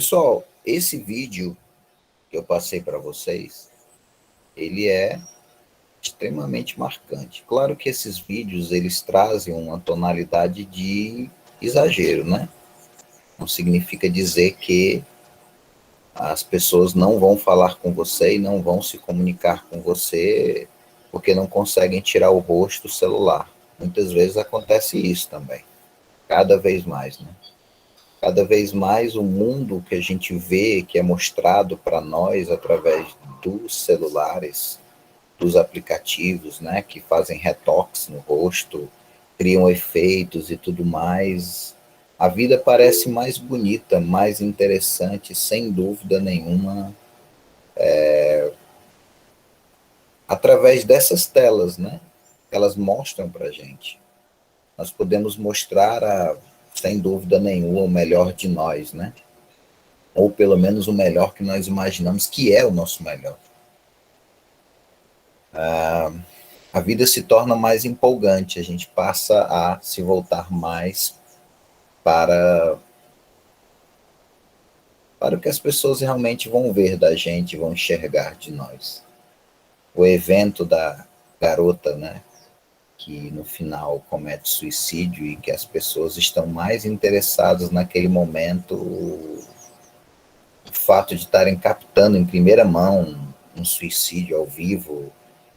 Pessoal, esse vídeo que eu passei para vocês, ele é extremamente marcante. Claro que esses vídeos, eles trazem uma tonalidade de exagero, né? Não significa dizer que as pessoas não vão falar com você e não vão se comunicar com você porque não conseguem tirar o rosto do celular. Muitas vezes acontece isso também, cada vez mais, né? Cada vez mais o mundo que a gente vê, que é mostrado para nós através dos celulares, dos aplicativos, né, que fazem retoques no rosto, criam efeitos e tudo mais, a vida parece mais bonita, mais interessante, sem dúvida nenhuma, através dessas telas, né? Elas mostram para gente. Nós podemos mostrar, sem dúvida nenhuma, o melhor de nós, né? Ou pelo menos o melhor que nós imaginamos que é o nosso melhor. A vida se torna mais empolgante, a gente passa a se voltar mais para, para o que as pessoas realmente vão ver da gente, vão enxergar de nós. O evento da garota, né, que no final comete suicídio e que as pessoas estão mais interessadas naquele momento, o fato de estarem captando em primeira mão um suicídio ao vivo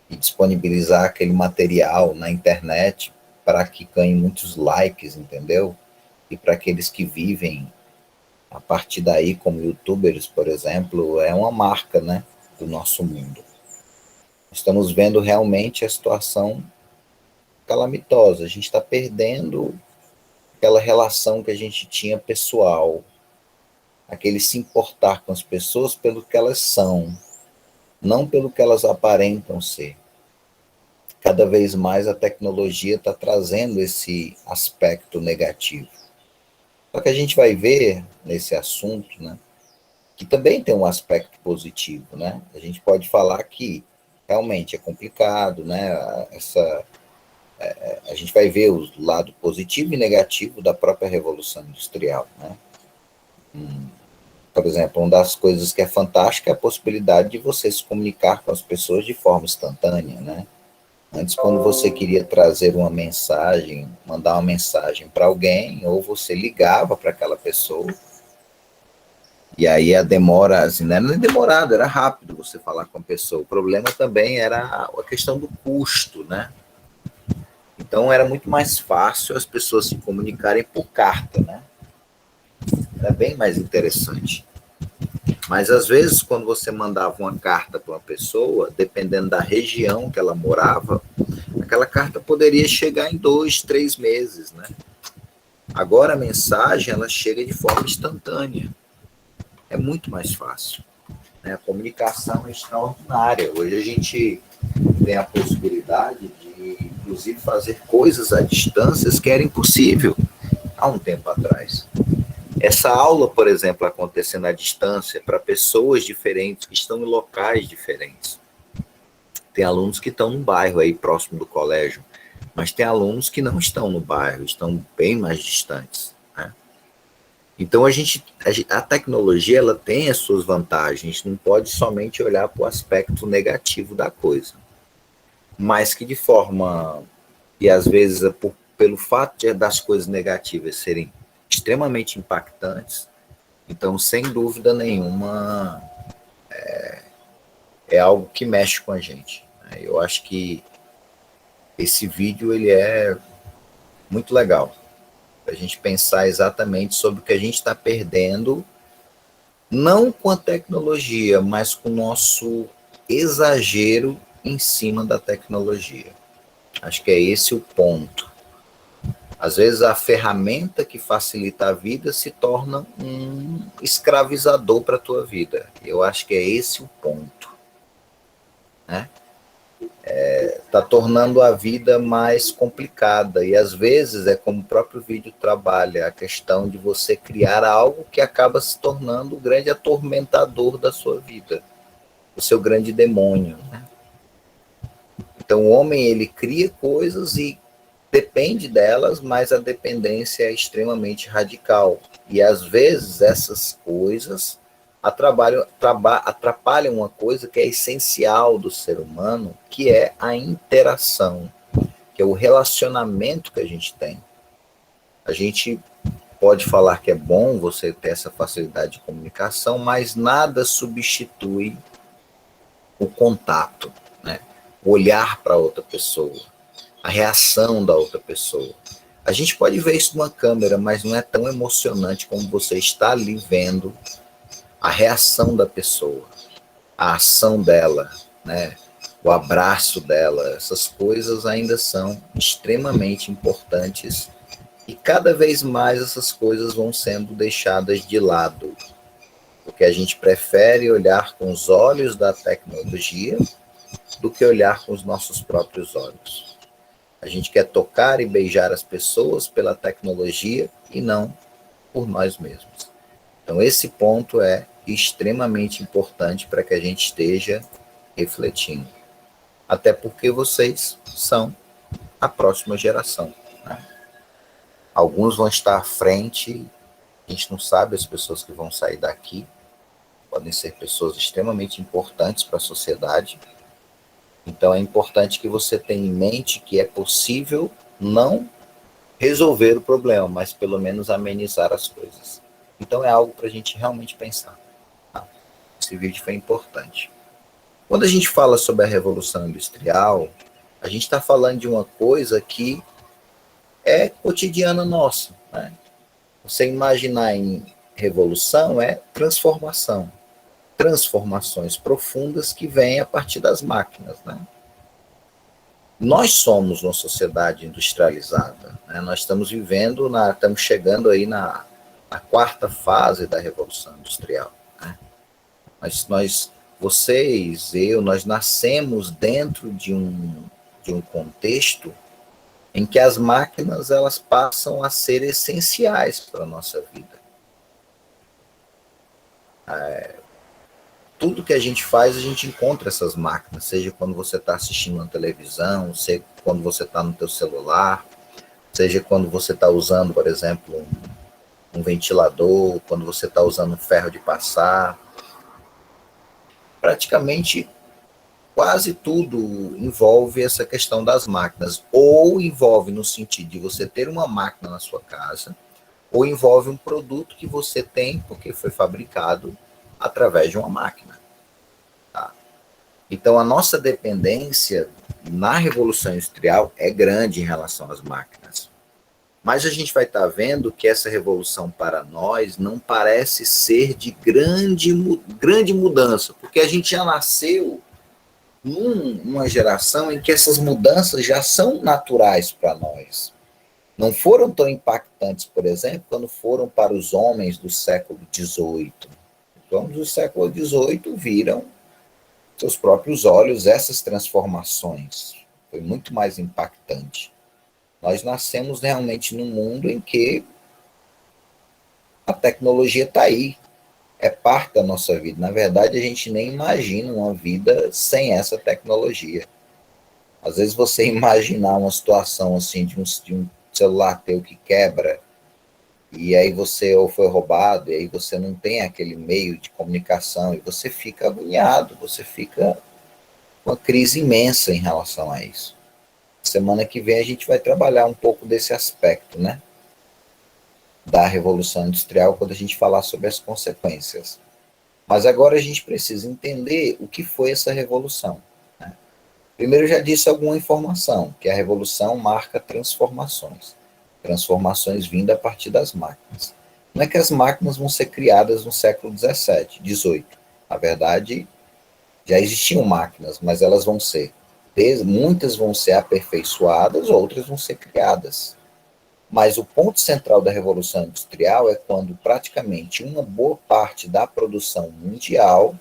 e disponibilizar aquele material na internet para que ganhe muitos likes, entendeu? E para aqueles que vivem a partir daí, como youtubers, por exemplo, é uma marca, né, do nosso mundo. Estamos vendo realmente a situação calamitosa. A gente está perdendo aquela relação que a gente tinha pessoal, aquele se importar com as pessoas pelo que elas são, não pelo que elas aparentam ser. Cada vez mais a tecnologia está trazendo esse aspecto negativo. Só que a gente vai ver nesse assunto, né, que também tem um aspecto positivo, né? A gente pode falar que realmente é complicado, né? A gente vai ver o lado positivo e negativo da própria Revolução Industrial, né? Por exemplo, uma das coisas que é fantástica é a possibilidade de você se comunicar com as pessoas de forma instantânea, né? Antes, quando você queria trazer uma mensagem, mandar uma mensagem para alguém, ou você ligava para aquela pessoa, e aí a demora, assim, não era nem demorado, era rápido você falar com a pessoa. O problema também era a questão do custo, né? Então era muito mais fácil as pessoas se comunicarem por carta, né? Era bem mais interessante. Mas às vezes, quando você mandava uma carta para uma pessoa, dependendo da região que ela morava, aquela carta poderia chegar em 2, 3 meses, né? Agora a mensagem ela chega de forma instantânea. É muito mais fácil, né? A comunicação é extraordinária. Hoje a gente tem a possibilidade de, inclusive, fazer coisas à distância que era impossível há um tempo atrás. Essa aula, por exemplo, acontecendo à distância para pessoas diferentes que estão em locais diferentes. Tem alunos que estão no bairro aí próximo do colégio, mas tem alunos que não estão no bairro, estão bem mais distantes, né? Então a tecnologia ela tem as suas vantagens, a gente não pode somente olhar para o aspecto negativo da coisa, mas que de forma, e às vezes pelo fato das coisas negativas serem extremamente impactantes, então sem dúvida nenhuma é algo que mexe com a gente, né? Eu acho que esse vídeo ele é muito legal para a gente pensar exatamente sobre o que a gente está perdendo, não com a tecnologia, mas com o nosso exagero em cima da tecnologia. Acho que é esse o ponto. Às vezes a ferramenta que facilita a vida se torna um escravizador para a tua vida. Eu acho que é esse o ponto, né? Está tornando a vida mais complicada e às vezes é como o próprio vídeo trabalha, a questão de você criar algo que acaba se tornando o grande atormentador da sua vida, o seu grande demônio, né? Então o homem ele cria coisas e depende delas, mas a dependência é extremamente radical. E às vezes essas coisas atrapalham uma coisa que é essencial do ser humano, que é a interação, que é o relacionamento que a gente tem. A gente pode falar que é bom você ter essa facilidade de comunicação, mas nada substitui o contato, né? O olhar para outra pessoa, a reação da outra pessoa. A gente pode ver isso numa câmera, mas não é tão emocionante como você está ali vendo a reação da pessoa, a ação dela, né? O abraço dela. Essas coisas ainda são extremamente importantes e cada vez mais essas coisas vão sendo deixadas de lado, porque a gente prefere olhar com os olhos da tecnologia do que olhar com os nossos próprios olhos. A gente quer tocar e beijar as pessoas pela tecnologia e não por nós mesmos. Então, esse ponto é extremamente importante para que a gente esteja refletindo. Até porque vocês são a próxima geração, né? Alguns vão estar à frente, a gente não sabe as pessoas que vão sair daqui, podem ser pessoas extremamente importantes para a sociedade. Então é importante que você tenha em mente que é possível não resolver o problema, mas pelo menos amenizar as coisas. Então é algo para a gente realmente pensar. Tá? Esse vídeo foi importante. Quando a gente fala sobre a Revolução Industrial, a gente está falando de uma coisa que é cotidiana nossa, né? Você imaginar em revolução é transformação. Transformações profundas que vêm a partir das máquinas, né? Nós somos uma sociedade industrializada, né? Nós estamos estamos chegando aí na quarta fase da Revolução Industrial, né? Vocês, nós nascemos dentro de um contexto em que as máquinas elas passam a ser essenciais para a nossa vida. Tudo que a gente faz, a gente encontra essas máquinas, seja quando você está assistindo uma televisão, seja quando você está no teu celular, seja quando você está usando, por exemplo, um ventilador, quando você está usando um ferro de passar. Praticamente quase tudo envolve essa questão das máquinas, ou envolve no sentido de você ter uma máquina na sua casa, ou envolve um produto que você tem porque foi fabricado através de uma máquina. Tá? Então, a nossa dependência na Revolução Industrial é grande em relação às máquinas. Mas a gente vai estar vendo que essa revolução para nós não parece ser de grande mudança, porque a gente já nasceu numa geração em que essas mudanças já são naturais para nós. Não foram tão impactantes, por exemplo, quando foram para os homens do século XVIII. Os homens do século XVIII viram seus próprios olhos essas transformações. Foi muito mais impactante. Nós nascemos realmente num mundo em que a tecnologia está aí, é parte da nossa vida. Na verdade, a gente nem imagina uma vida sem essa tecnologia. Às vezes você imaginar uma situação assim de um celular teu que quebra, e aí você ou foi roubado, e aí você não tem aquele meio de comunicação, e você fica agoniado, você fica com uma crise imensa em relação a isso. Semana que vem a gente vai trabalhar um pouco desse aspecto, né? Da Revolução Industrial, quando a gente falar sobre as consequências. Mas agora a gente precisa entender o que foi essa revolução. Né? Primeiro, eu já disse alguma informação, que a revolução marca transformações. Transformações vindas a partir das máquinas. Não é que as máquinas vão ser criadas no século XVII, XVIII. Na verdade, já existiam máquinas, mas elas vão ser. Muitas vão ser aperfeiçoadas, outras vão ser criadas. Mas o ponto central da Revolução Industrial é quando praticamente uma boa parte da produção mundial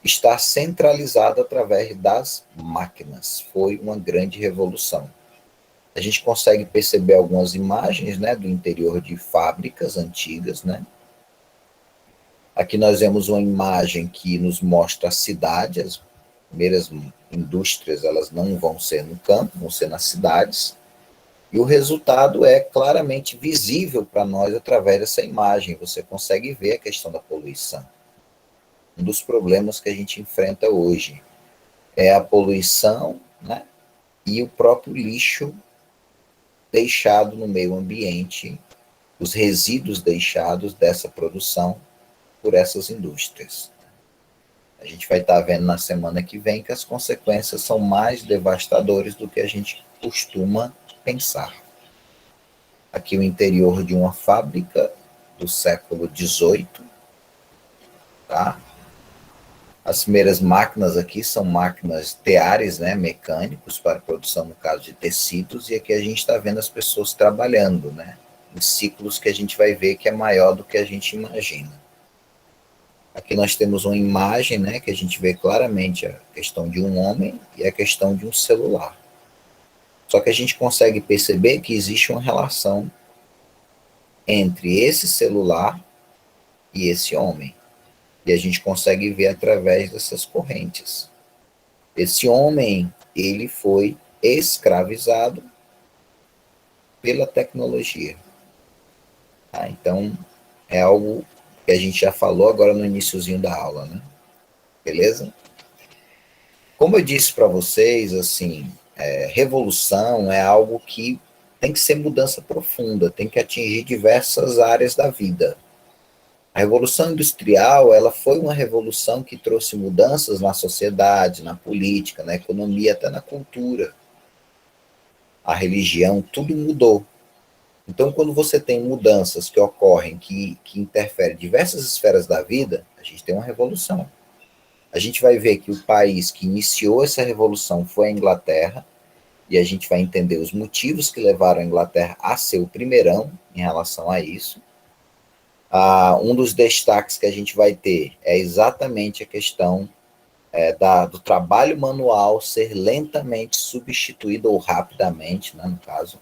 está centralizada através das máquinas. Foi uma grande revolução. A gente consegue perceber algumas imagens, né, do interior de fábricas antigas, né? Aqui nós vemos uma imagem que nos mostra a cidade. As primeiras indústrias elas não vão ser no campo, vão ser nas cidades. E o resultado é claramente visível para nós através dessa imagem. Você consegue ver a questão da poluição. Um dos problemas que a gente enfrenta hoje é a poluição, né, e o próprio lixo deixado no meio ambiente, os resíduos deixados dessa produção por essas indústrias. A gente vai estar vendo na semana que vem que as consequências são mais devastadoras do que a gente costuma pensar. Aqui o interior de uma fábrica do século XVIII, tá? As primeiras máquinas aqui são máquinas teares, né, mecânicos para produção, no caso de tecidos, e aqui a gente está vendo as pessoas trabalhando, né, em ciclos que a gente vai ver que é maior do que a gente imagina. Aqui nós temos uma imagem, né, que a gente vê claramente a questão de um homem e a questão de um celular. Só que a gente consegue perceber que existe uma relação entre esse celular e esse homem. E a gente consegue ver através dessas correntes. Esse homem, ele foi escravizado pela tecnologia. Tá? Então, é algo que a gente já falou agora no iniciozinho da aula, né? Beleza? Como eu disse para vocês, assim, revolução é algo que tem que ser mudança profunda, tem que atingir diversas áreas da vida. A Revolução Industrial, ela foi uma revolução que trouxe mudanças na sociedade, na política, na economia, até na cultura. A religião, tudo mudou. Então, quando você tem mudanças que ocorrem, que interferem em diversas esferas da vida, a gente tem uma revolução. A gente vai ver que o país que iniciou essa revolução foi a Inglaterra, e a gente vai entender os motivos que levaram a Inglaterra a ser o primeirão em relação a isso. Um dos destaques que a gente vai ter é exatamente a questão do trabalho manual ser lentamente substituído, ou rapidamente, né, no caso,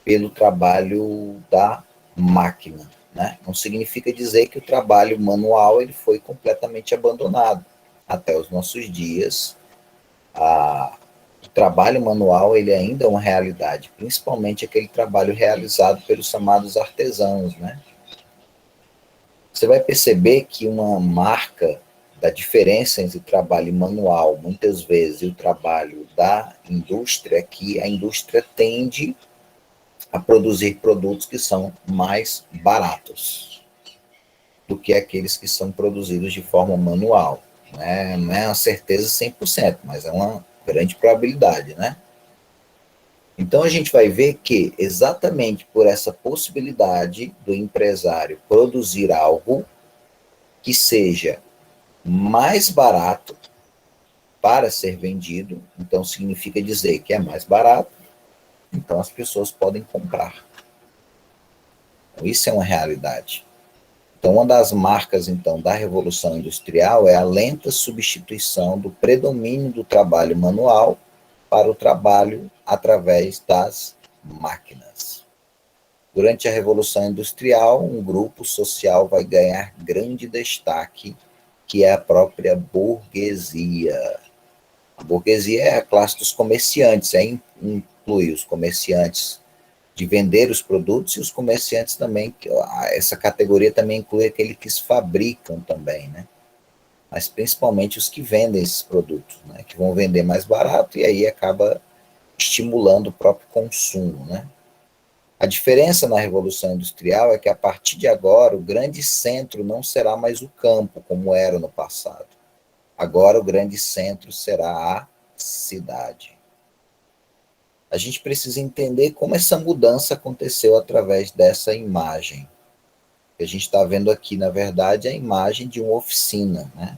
pelo trabalho da máquina. Né? Não significa dizer que o trabalho manual ele foi completamente abandonado. Até os nossos dias, o trabalho manual ele ainda é uma realidade, principalmente aquele trabalho realizado pelos chamados artesãos, né? Você vai perceber que uma marca da diferença entre o trabalho manual, muitas vezes, e o trabalho da indústria, é que a indústria tende a produzir produtos que são mais baratos do que aqueles que são produzidos de forma manual. Né? Não é uma certeza 100%, mas é uma grande probabilidade, né? Então a gente vai ver que exatamente por essa possibilidade do empresário produzir algo que seja mais barato para ser vendido, então significa dizer que é mais barato, então as pessoas podem comprar. Então, isso é uma realidade. Então, uma das marcas, então, da Revolução Industrial é a lenta substituição do predomínio do trabalho manual para o trabalho através das máquinas. Durante a Revolução Industrial, um grupo social vai ganhar grande destaque, que é a própria burguesia. A burguesia é a classe dos comerciantes, inclui os comerciantes de vender os produtos e os comerciantes também, essa categoria também inclui aqueles que fabricam também, né? Mas principalmente os que vendem esses produtos, né? Que vão vender mais barato e aí acaba estimulando o próprio consumo, né? A diferença na Revolução Industrial é que a partir de agora o grande centro não será mais o campo, como era no passado. Agora o grande centro será a cidade. A gente precisa entender como essa mudança aconteceu através dessa imagem. A gente está vendo aqui, na verdade, a imagem de uma oficina, né?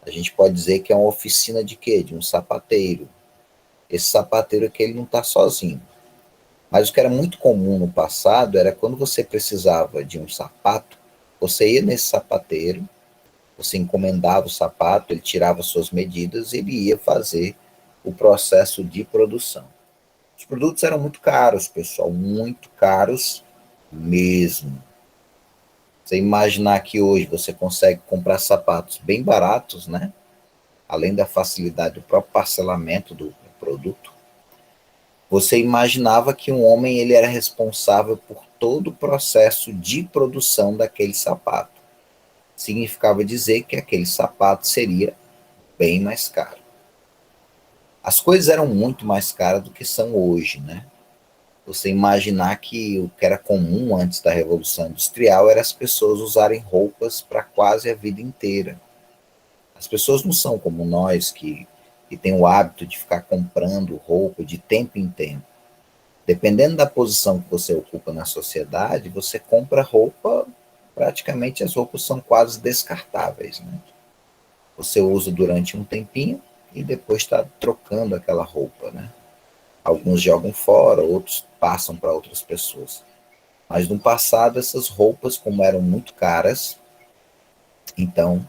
A gente pode dizer que é uma oficina de quê? De um sapateiro. Esse sapateiro aqui, ele não está sozinho. Mas o que era muito comum no passado era quando você precisava de um sapato, você ia nesse sapateiro, você encomendava o sapato, ele tirava suas medidas e ele ia fazer o processo de produção. Os produtos eram muito caros, pessoal, muito caros mesmo. Você imaginar que hoje você consegue comprar sapatos bem baratos, né? Além da facilidade do próprio parcelamento do produto, você imaginava que um homem ele era responsável por todo o processo de produção daquele sapato. Significava dizer que aquele sapato seria bem mais caro. As coisas eram muito mais caras do que são hoje, né? Você imaginar que o que era comum antes da Revolução Industrial era as pessoas usarem roupas para quase a vida inteira. As pessoas não são como nós, que têm o hábito de ficar comprando roupa de tempo em tempo. Dependendo da posição que você ocupa na sociedade, você compra roupa, praticamente as roupas são quase descartáveis, né? Você usa durante um tempinho e depois está trocando aquela roupa, né? Alguns jogam fora, outros passam para outras pessoas. Mas no passado, essas roupas, como eram muito caras, então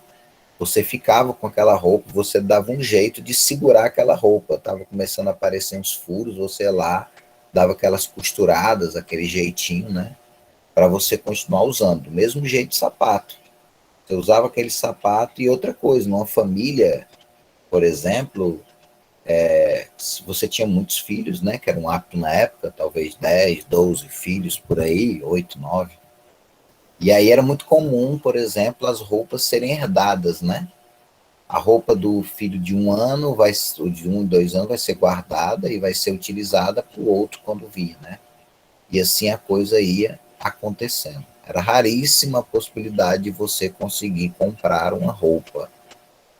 você ficava com aquela roupa, você dava um jeito de segurar aquela roupa. Estava começando a aparecer uns furos, você ia lá, dava aquelas costuradas, aquele jeitinho, né? Para você continuar usando. Do mesmo jeito de sapato. Você usava aquele sapato e outra coisa, numa família, por exemplo, se você tinha muitos filhos, né, que era um hábito na época, talvez 10, 12 filhos por aí, 8, 9. E aí era muito comum, por exemplo, as roupas serem herdadas, né? A roupa do filho de 1 ano, ou de 1, 2 anos, vai ser guardada e vai ser utilizada para o outro quando vir, né? E assim a coisa ia acontecendo. Era raríssima a possibilidade de você conseguir comprar uma roupa.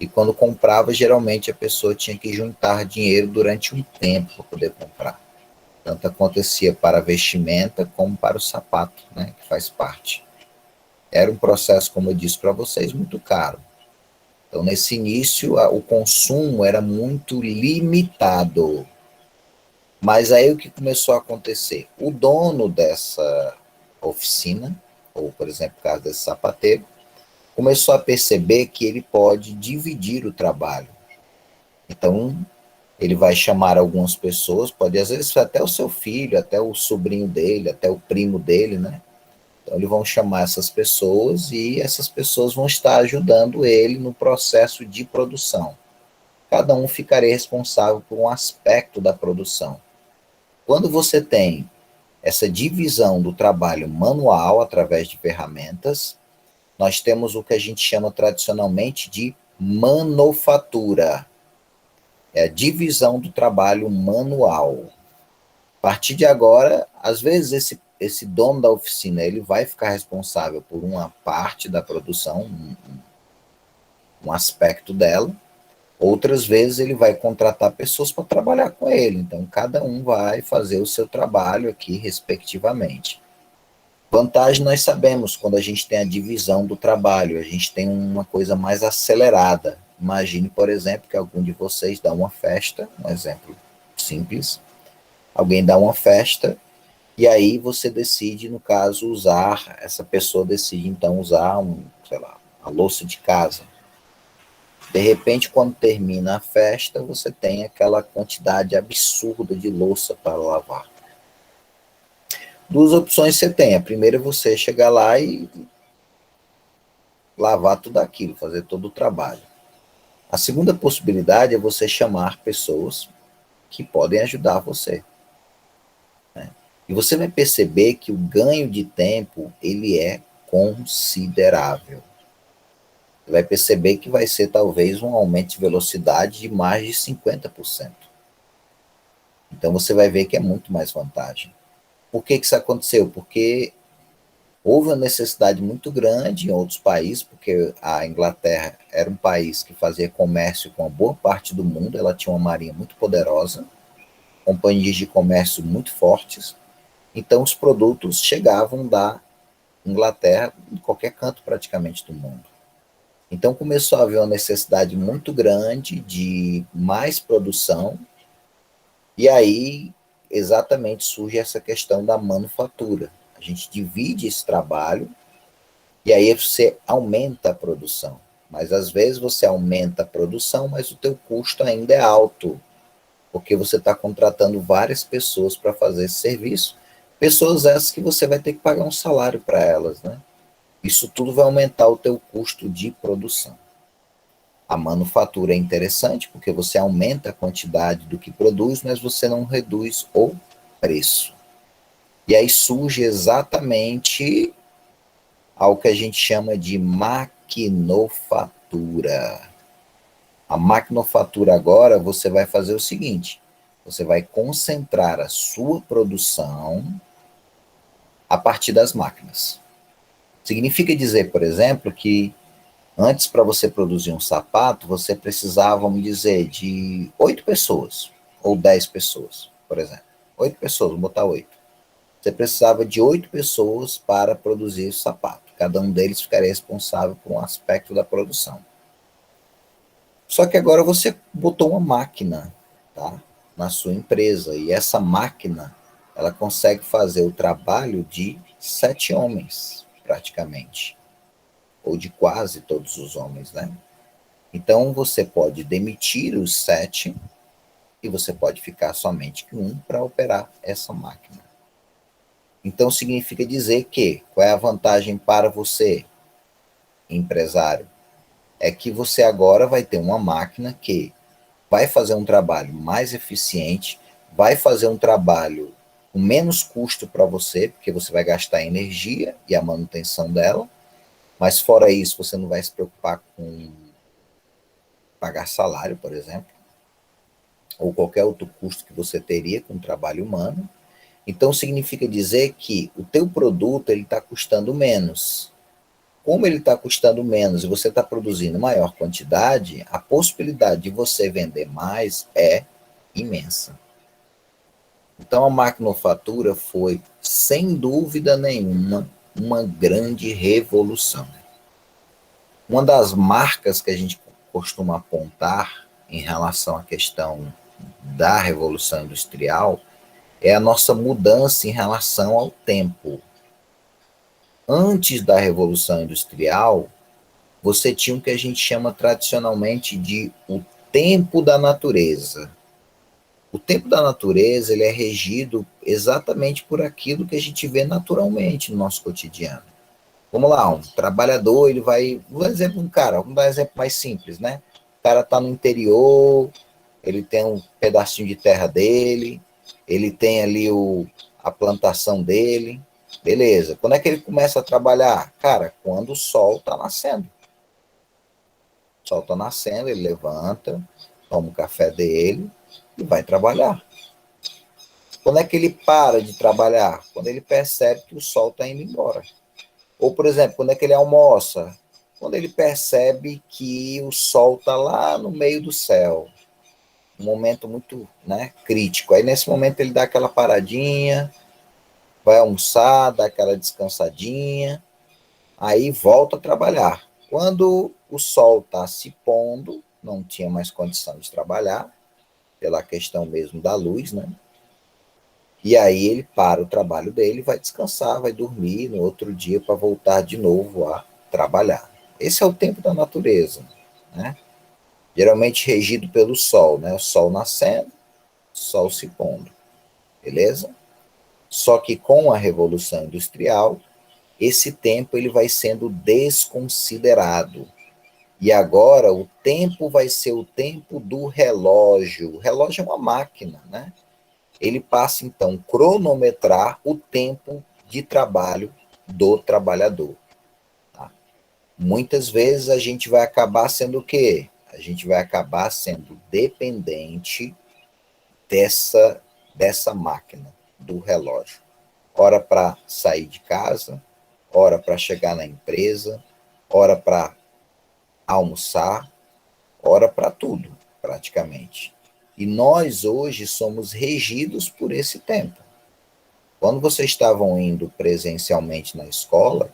E quando comprava, geralmente a pessoa tinha que juntar dinheiro durante um tempo para poder comprar. Tanto acontecia para a vestimenta como para o sapato, né, que faz parte. Era um processo, como eu disse para vocês, muito caro. Então, nesse início, o consumo era muito limitado. Mas aí o que começou a acontecer? O dono dessa oficina, ou por exemplo, o caso desse sapateiro, começou a perceber que ele pode dividir o trabalho. Então, ele vai chamar algumas pessoas, pode às vezes até o seu filho, até o sobrinho dele, até o primo dele, né? Então, eles vão chamar essas pessoas e essas pessoas vão estar ajudando ele no processo de produção. Cada um ficaria responsável por um aspecto da produção. Quando você tem essa divisão do trabalho manual através de ferramentas, nós temos o que a gente chama tradicionalmente de manufatura. É a divisão do trabalho manual. A partir de agora, às vezes esse dono da oficina ele vai ficar responsável por uma parte da produção, um aspecto dela. Outras vezes ele vai contratar pessoas para trabalhar com ele. Então, cada um vai fazer o seu trabalho aqui, respectivamente. Vantagem nós sabemos, quando a gente tem a divisão do trabalho, a gente tem uma coisa mais acelerada. Imagine, por exemplo, que algum de vocês dá uma festa, um exemplo simples, alguém dá uma festa, e aí você decide, no caso, usar, essa pessoa decide então usar sei lá, a louça de casa. De repente, quando termina a festa, você tem aquela quantidade absurda de louça para lavar. Duas opções você tem. A primeira é você chegar lá e lavar tudo aquilo, fazer todo o trabalho. A segunda possibilidade é você chamar pessoas que podem ajudar você. Né? E você vai perceber que o ganho de tempo ele é considerável. Você vai perceber que vai ser talvez um aumento de velocidade de mais de 50%. Então você vai ver que é muito mais vantagem. Por que isso aconteceu? Porque houve uma necessidade muito grande em outros países, porque a Inglaterra era um país que fazia comércio com a boa parte do mundo, ela tinha uma marinha muito poderosa, companhias de comércio muito fortes, então os produtos chegavam da Inglaterra em qualquer canto praticamente do mundo. Então começou a haver uma necessidade muito grande de mais produção, e aí exatamente surge essa questão da manufatura. A gente divide esse trabalho e aí você aumenta a produção. Mas às vezes você aumenta a produção, mas o teu custo ainda é alto, porque você está contratando várias pessoas para fazer esse serviço. Pessoas essas que você vai ter que pagar um salário para elas, né? Isso tudo vai aumentar o teu custo de produção. A manufatura é interessante porque você aumenta a quantidade do que produz, mas você não reduz o preço. E aí surge exatamente ao que a gente chama de maquinofatura. A maquinofatura agora você vai fazer o seguinte: você vai concentrar a sua produção a partir das máquinas. Significa dizer, por exemplo, que antes, para você produzir um sapato, você precisava, vamos dizer, de 8 pessoas, ou 10 pessoas, por exemplo. 8 pessoas, vou botar 8. Você precisava de 8 pessoas para produzir o sapato. Cada um deles ficaria responsável por um aspecto da produção. Só que agora você botou uma máquina, tá, na sua empresa, e essa máquina, ela consegue fazer o trabalho de 7 homens, praticamente, ou de quase todos os homens, né? Então você pode demitir os 7 e você pode ficar somente com um para operar essa máquina. Então significa dizer que qual é a vantagem para você, empresário? É que você agora vai ter uma máquina que vai fazer um trabalho mais eficiente, vai fazer um trabalho com menos custo para você, porque você vai gastar energia e a manutenção dela, mas fora isso, você não vai se preocupar com pagar salário, por exemplo, ou qualquer outro custo que você teria com o trabalho humano. Então significa dizer que o teu produto ele está custando menos. Como ele está custando menos e você está produzindo maior quantidade, a possibilidade de você vender mais é imensa. Então a maquinofatura foi, sem dúvida nenhuma, uma grande revolução. Uma das marcas que a gente costuma apontar em relação à questão da Revolução Industrial é a nossa mudança em relação ao tempo. Antes da Revolução Industrial, você tinha o que a gente chama tradicionalmente de o tempo da natureza. O tempo da natureza ele é regido exatamente por aquilo que a gente vê naturalmente no nosso cotidiano. Vamos lá, um trabalhador, ele vai. Vamos dar um exemplo mais simples, né? O cara está no interior, ele tem um pedacinho de terra dele, ele tem ali a plantação dele, beleza. Quando é que ele começa a trabalhar? Cara, quando o sol está nascendo. O sol está nascendo, ele levanta, toma o café dele e vai trabalhar. Quando é que ele para de trabalhar? Quando ele percebe que o sol está indo embora. Ou, por exemplo, quando é que ele almoça? Quando ele percebe que o sol está lá no meio do céu. Um momento muito, né, crítico. Aí, nesse momento, ele dá aquela paradinha, vai almoçar, dá aquela descansadinha, aí volta a trabalhar. Quando o sol está se pondo, não tinha mais condição de trabalhar, pela questão mesmo da luz, né? E aí ele para o trabalho dele, vai descansar, vai dormir no outro dia para voltar de novo a trabalhar. Esse é o tempo da natureza, né? Geralmente regido pelo sol, né? O sol nascendo, o sol se pondo, beleza? Só que com a Revolução Industrial, esse tempo ele vai sendo desconsiderado. E agora o tempo vai ser o tempo do relógio. O relógio é uma máquina, né? Ele passa então a cronometrar o tempo de trabalho do trabalhador. Tá? Muitas vezes a gente vai acabar sendo o quê? A gente vai acabar sendo dependente dessa máquina, do relógio. Hora para sair de casa, hora para chegar na empresa, hora para almoçar, hora para tudo, praticamente. E nós hoje somos regidos por esse tempo. Quando vocês estavam indo presencialmente na escola,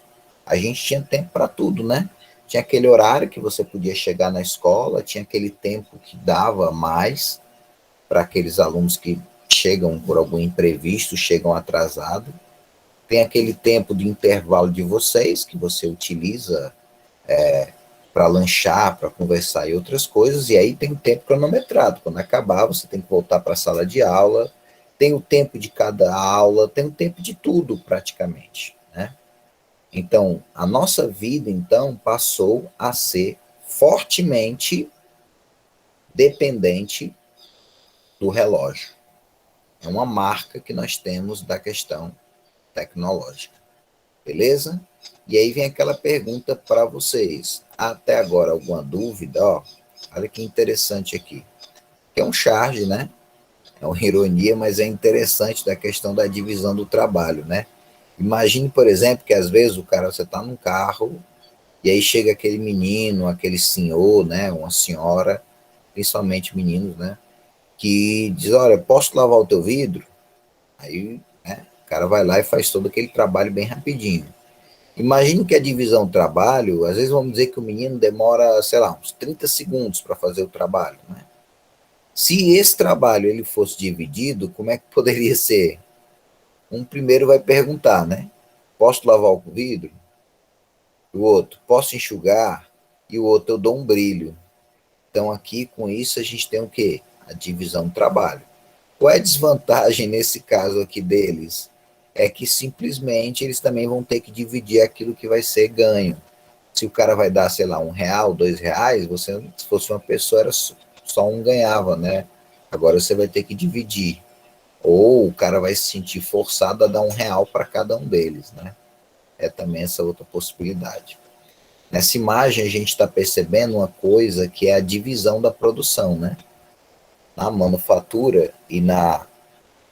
a gente tinha tempo para tudo, né? Tinha aquele horário que você podia chegar na escola, tinha aquele tempo que dava mais para aqueles alunos que chegam por algum imprevisto, chegam atrasados. Tem aquele tempo de intervalo de vocês, que você utiliza para lanchar, para conversar e outras coisas, e aí tem o tempo cronometrado. Quando acabar, você tem que voltar para a sala de aula, tem o tempo de cada aula, tem o tempo de tudo praticamente, né? Então, a nossa vida então passou a ser fortemente dependente do relógio. É uma marca que nós temos da questão tecnológica. Beleza? E aí vem aquela pergunta para vocês. Até agora, alguma dúvida? Ó, olha que interessante aqui. É um charge, né? É uma ironia, mas é interessante da questão da divisão do trabalho, né? Imagine, por exemplo, que às vezes o cara, você está num carro, e aí chega aquele menino, aquele senhor, né? Uma senhora, principalmente meninos, né? Que diz, olha, posso lavar o teu vidro? Aí, né, o cara vai lá e faz todo aquele trabalho bem rapidinho. Imagine que a divisão do trabalho, às vezes vamos dizer que o menino demora, sei lá, uns 30 segundos para fazer o trabalho, né? Se esse trabalho ele fosse dividido, como é que poderia ser? Um primeiro vai perguntar, né? Posso lavar o vidro? O outro, posso enxugar? E o outro, eu dou um brilho. Então aqui com isso a gente tem o quê? A divisão do trabalho. Qual é a desvantagem nesse caso aqui deles? É que simplesmente eles também vão ter que dividir aquilo que vai ser ganho. Se o cara vai dar, sei lá, R$ 1, R$ 2, você, se fosse uma pessoa, era só um ganhava, né? Agora você vai ter que dividir. Ou o cara vai se sentir forçado a dar R$ 1 para cada um deles, né? É também essa outra possibilidade. Nessa imagem a gente está percebendo uma coisa que é a divisão da produção, né? Na manufatura e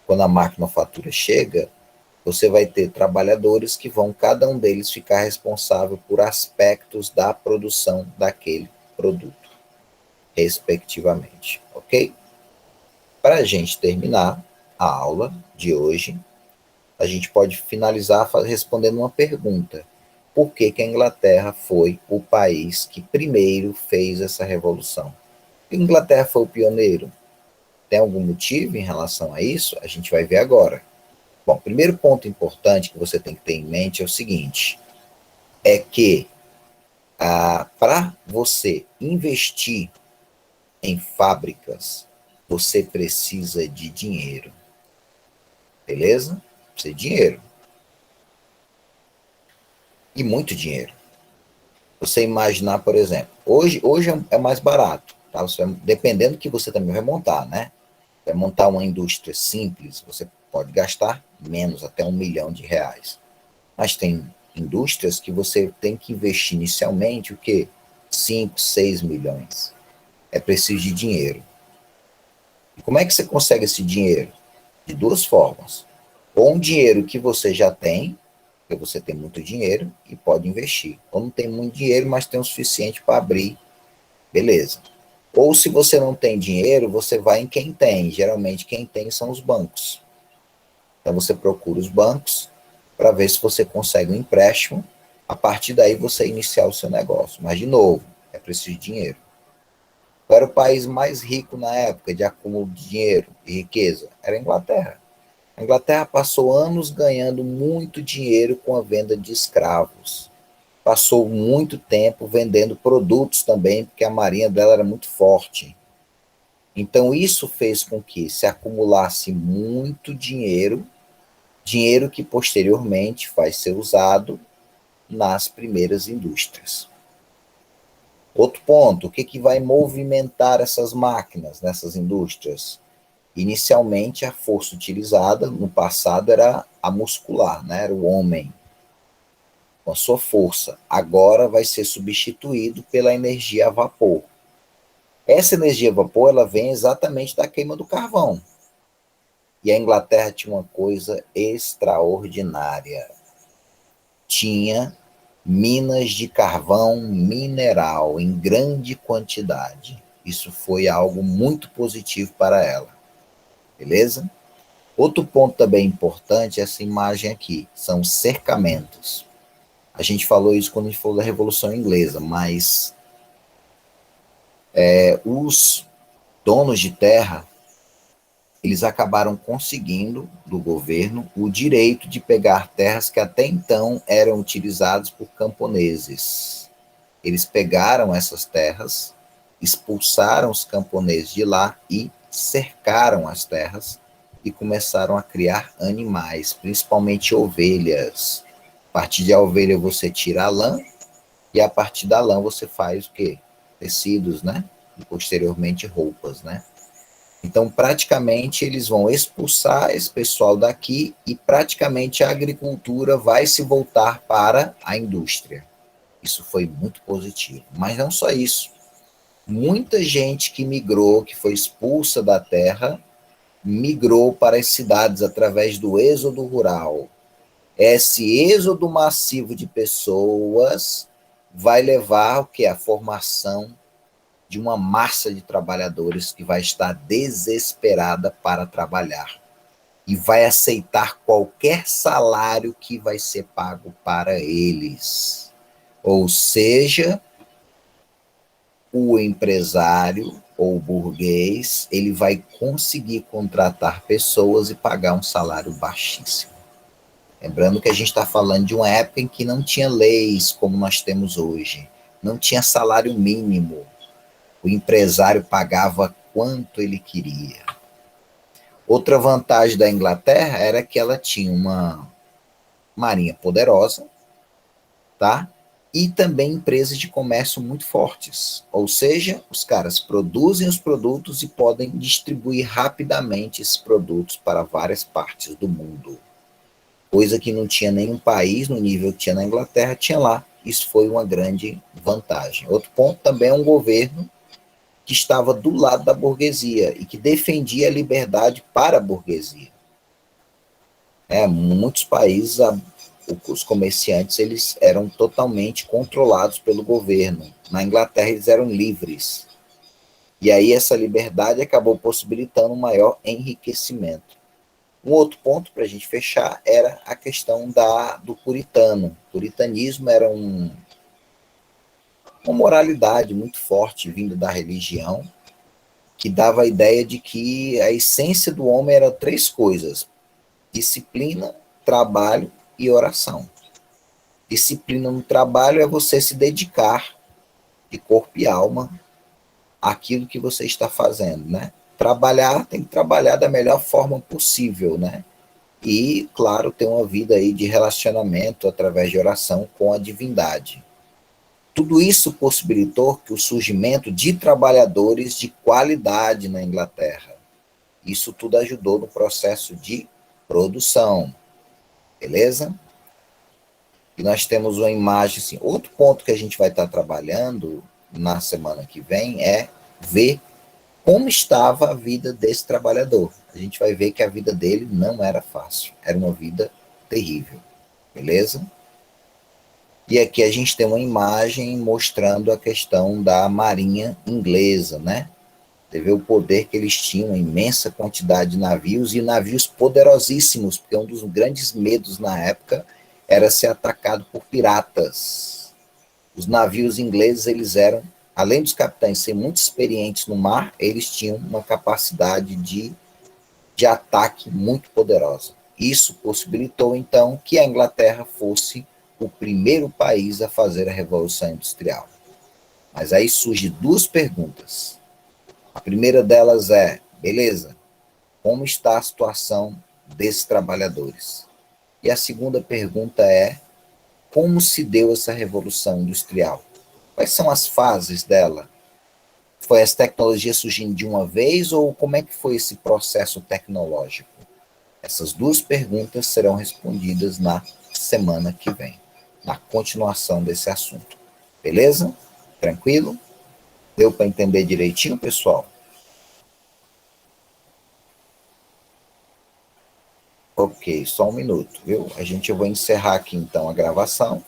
quando a maquinofatura chega, você vai ter trabalhadores que vão, cada um deles, ficar responsável por aspectos da produção daquele produto, respectivamente, ok? Para a gente terminar a aula de hoje, a gente pode finalizar respondendo uma pergunta. Por que que a Inglaterra foi o país que primeiro fez essa revolução? A Inglaterra foi o pioneiro. Tem algum motivo em relação a isso? A gente vai ver agora. Bom, o primeiro ponto importante que você tem que ter em mente é o seguinte, é que para você investir em fábricas, você precisa de dinheiro, beleza? Precisa de dinheiro, e muito dinheiro. Você imaginar, por exemplo, hoje é mais barato, tá? Dependendo do que você também vai montar, né? Vai montar uma indústria simples, você pode gastar menos, até R$ 1 milhão. Mas tem indústrias que você tem que investir inicialmente o quê? 5, 6 milhões. É preciso de dinheiro. E como é que você consegue esse dinheiro? De duas formas. Ou um dinheiro que você já tem, porque você tem muito dinheiro e pode investir. Ou não tem muito dinheiro, mas tem o suficiente para abrir, beleza. Ou se você não tem dinheiro, você vai em quem tem. Geralmente quem tem são os bancos. Então você procura os bancos para ver se você consegue um empréstimo. A partir daí você iniciar o seu negócio. Mas, de novo, é preciso de dinheiro. Qual era o país mais rico na época de acúmulo de dinheiro e riqueza? Era a Inglaterra. A Inglaterra passou anos ganhando muito dinheiro com a venda de escravos. Passou muito tempo vendendo produtos também, porque a marinha dela era muito forte. Então, isso fez com que se acumulasse muito dinheiro, dinheiro que posteriormente vai ser usado nas primeiras indústrias. Outro ponto, o que, que vai movimentar essas máquinas nessas indústrias? Inicialmente, a força utilizada no passado era a muscular, né? Era o homem com a sua força. Agora vai ser substituído pela energia a vapor. Essa energia a vapor ela vem exatamente da queima do carvão. E a Inglaterra tinha uma coisa extraordinária. Tinha minas de carvão mineral em grande quantidade. Isso foi algo muito positivo para ela. Beleza? Outro ponto também importante, essa imagem aqui, são os cercamentos. A gente falou isso quando a gente falou da Revolução Inglesa, mas os donos de terra, eles acabaram conseguindo do governo o direito de pegar terras que até então eram utilizadas por camponeses. Eles pegaram essas terras, expulsaram os camponeses de lá e cercaram as terras e começaram a criar animais, principalmente ovelhas. A partir da ovelha você tira a lã e a partir da lã você faz o quê? tecidos, né? E posteriormente roupas, né? Então, praticamente, eles vão expulsar esse pessoal daqui e praticamente a agricultura vai se voltar para a indústria. Isso foi muito positivo. Mas não só isso. Muita gente que migrou, que foi expulsa da terra, migrou para as cidades através do êxodo rural. Esse êxodo massivo de pessoas vai levar o que? A formação de uma massa de trabalhadores que vai estar desesperada para trabalhar e vai aceitar qualquer salário que vai ser pago para eles. Ou seja, o empresário ou o burguês, ele vai conseguir contratar pessoas e pagar um salário baixíssimo. Lembrando que a gente está falando de uma época em que não tinha leis como nós temos hoje, não tinha salário mínimo. O empresário pagava quanto ele queria. Outra vantagem da Inglaterra era que ela tinha uma marinha poderosa, tá? E também empresas de comércio muito fortes. Ou seja, os caras produzem os produtos e podem distribuir rapidamente esses produtos para várias partes do mundo. Coisa que não tinha nenhum país no nível que tinha na Inglaterra, tinha lá. Isso foi uma grande vantagem. Outro ponto também é um governo que estava do lado da burguesia e que defendia a liberdade para a burguesia. Muitos países, os comerciantes, eles eram totalmente controlados pelo governo. Na Inglaterra, eles eram livres. E aí essa liberdade acabou possibilitando um maior enriquecimento. Um outro ponto para a gente fechar era a questão do puritano. O puritanismo era uma moralidade muito forte vinda da religião, que dava a ideia de que a essência do homem era três coisas: disciplina, trabalho e oração. Disciplina no trabalho é você se dedicar de corpo e alma àquilo que você está fazendo, né? Trabalhar, tem que trabalhar da melhor forma possível, né? E, claro, ter uma vida aí de relacionamento através de oração com a divindade. Tudo isso possibilitou que o surgimento de trabalhadores de qualidade na Inglaterra. Isso tudo ajudou no processo de produção, beleza? E nós temos uma imagem, assim, outro ponto que a gente vai estar trabalhando na semana que vem é ver como estava a vida desse trabalhador. A gente vai ver que a vida dele não era fácil, era uma vida terrível, beleza? E aqui a gente tem uma imagem mostrando a questão da marinha inglesa, né? Você vê o poder que eles tinham, uma imensa quantidade de navios e navios poderosíssimos, porque um dos grandes medos na época era ser atacado por piratas. Os navios ingleses, eles eram, além dos capitães serem muito experientes no mar, eles tinham uma capacidade de ataque muito poderosa. Isso possibilitou, então, que a Inglaterra fosse o primeiro país a fazer a Revolução Industrial. Mas aí surgem duas perguntas. A primeira delas é, beleza, como está a situação desses trabalhadores? E a segunda pergunta é, como se deu essa revolução industrial? Quais são as fases dela? Foi as tecnologias surgindo de uma vez ou como é que foi esse processo tecnológico? Essas duas perguntas serão respondidas na semana que vem, na continuação desse assunto. Beleza? Tranquilo? Deu para entender direitinho, pessoal? Ok, só um minuto, viu? Eu vou encerrar aqui então a gravação